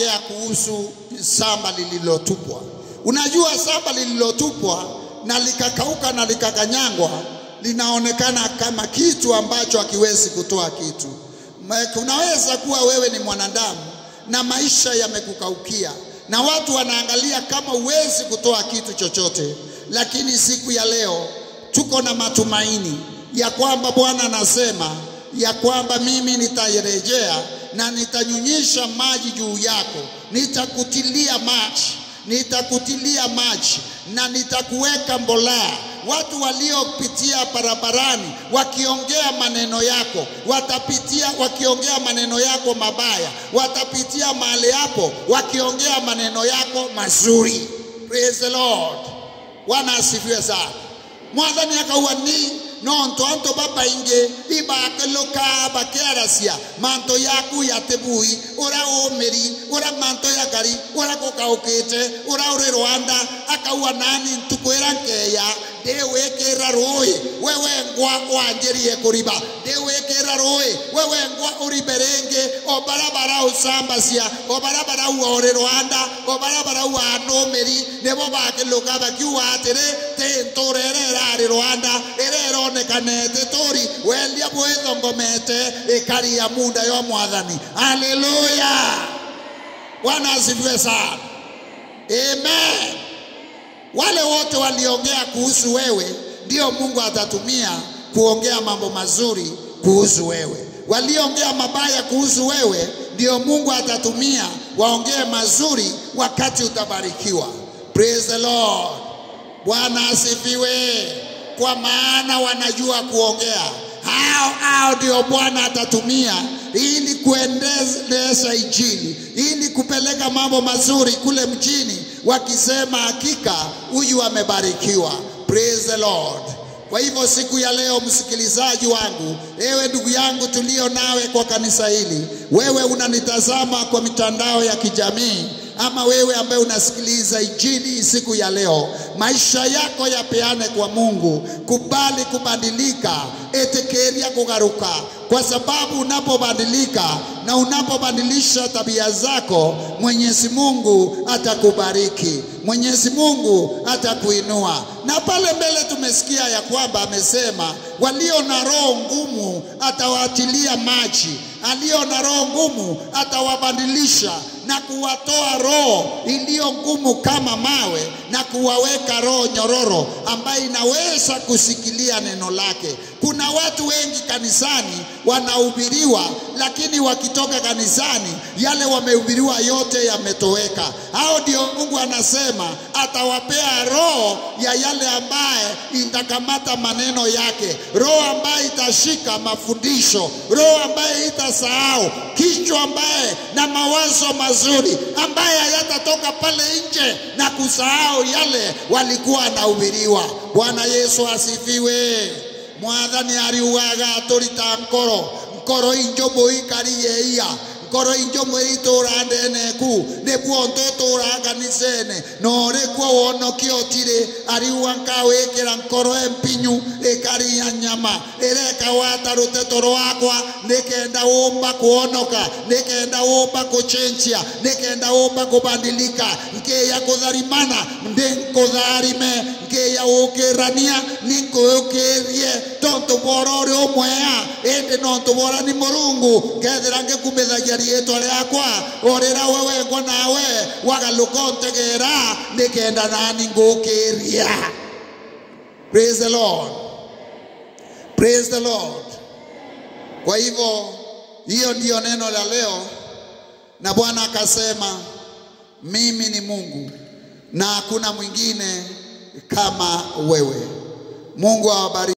anaongea kuhusu shamba lililotupwa. Unajua shamba lililotupwa na likakauka na likakanyangwa linaonekana kama kitu ambacho hakiwezi kutoa kitu. Unaweza kuwa wewe ni mwanadamu na maisha yamekukaukia na watu wanaangalia kama huwezi kutoa kitu chochote, lakini siku ya leo tuko na matumaini ya kwamba Bwana anasema ya kwamba mimi nitarejea na nitanyunyisha maji juu yako, nitakutilia maji na nitakuweka mbolea. Watu waliopitia barabarani wakiongea maneno yako watapitia wakiongea maneno yako mabaya, watapitia mahali hapo wakiongea maneno yako mazuri. Praise the Lord. Bwana asifiwe sana. Mwathani akauani no ntonto baba inge ibakeloka bakerasia manto yaku yatebui ora omeri ora manto ya gari ora kokaukete ora ore Rwanda akauwa nani ntukwera nkeya dewekera roe wewe ngwa wanjerie kuriba dewekera roe wewe ngwa uriberenge obarabara usambasia obarabara ore Rwanda obarabara anomeri nebo bakeloka bakiwa atere tentorerera Rwanda erero nekanete tori welia bwetho ngomete ekari ya munda yo Mwathani. Haleluya. Bwana asifiwe sana. Amen. Wale wote waliongea kuhusu wewe ndio Mungu atatumia kuongea mambo mazuri kuhusu wewe. Waliongea mabaya kuhusu wewe ndio Mungu atatumia waongee mazuri wakati utabarikiwa. Praise the Lord. Bwana asifiwe. Kwa maana wanajua kuongea. Hao ndio Bwana atatumia ili kuendeleza injili, ili kupeleka mambo mazuri kule mjini, wakisema hakika huyu amebarikiwa. Praise the Lord. Kwa hivyo siku ya leo, msikilizaji wangu, ewe ndugu yangu tulio nawe kwa kanisa hili, wewe unanitazama kwa mitandao ya kijamii, ama wewe ambaye unasikiliza injili siku ya leo, maisha yako yapeane kwa Mungu. Kubali kubadilika, etekeria kugaruka, kwa sababu unapobadilika na unapobadilisha tabia zako, Mwenyezi Mungu atakubariki, Mwenyezi Mungu atakuinua. Na pale mbele tumesikia ya kwamba amesema walio na roho ngumu atawatilia maji, alio na roho ngumu atawabadilisha na kuwatoa roho iliyo ngumu kama mawe na kuwaweka roho nyororo ambaye inaweza kusikilia neno lake. Kuna watu wengi kanisani wanahubiriwa, lakini wakitoka kanisani yale wamehubiriwa yote yametoweka. Hao ndio Mungu anasema atawapea roho ya yale ambaye itakamata maneno yake, roho ambaye itashika mafundisho, roho ambaye itasahau, kichwa ambaye na mawazo mazuri ambaye hayatatoka pale nje na kusahau yale walikuwa wanahubiriwa. Bwana Yesu asifiwe. Mwathani ariugaga torita nkoro injobo ikariyeia koro injomo iritora ndeneku nebuonto tora kanisene no rekwa wono kiotire ariwa nkawekera nkoro empinyu ekari nyama ereka watarute toro wakwa nekenda omba kuonoka nekenda omba kuchenchia nekenda omba kubadilika nke ya kudharimana ndenko dharime nke ya okerania ninko okerie tonto borore omwea ende nonto bora ni Murungu kethrange kumethagia rieto riakwa orera wewe ngo nawe wagalukontegera nikenda nani ngukiria. Praise the Lord. Praise the Lord. Kwa hivyo hiyo ndio neno la leo, na Bwana akasema mimi ni Mungu na hakuna mwingine kama wewe. Mungu awabariki.